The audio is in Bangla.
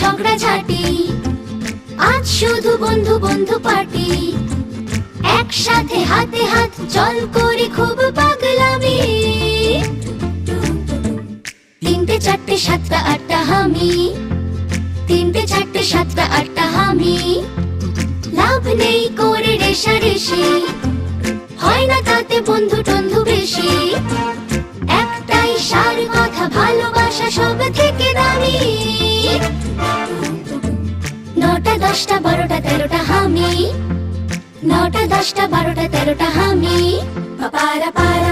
ঝগড়াঝাটি, আজ শুধু বন্ধু বন্ধু পার্টি। একসাথে হাতে হাত চল করি খুব পাগলামি। তিনটে চারটে সাতটা আটটা হামি, তিনটে চারটে সাতটা আটটা হামি। লাভ নেই করে রেশারেশি, হয় না তাতে বন্ধু টন্ধু বেশি। একটাই সার কথা, ভালোবাসা সব থেকে দামি। নটা দশটা বারোটা তেরোটা হামি, নটা দশটা বারোটা তেরোটা হামি। পাপারা পারা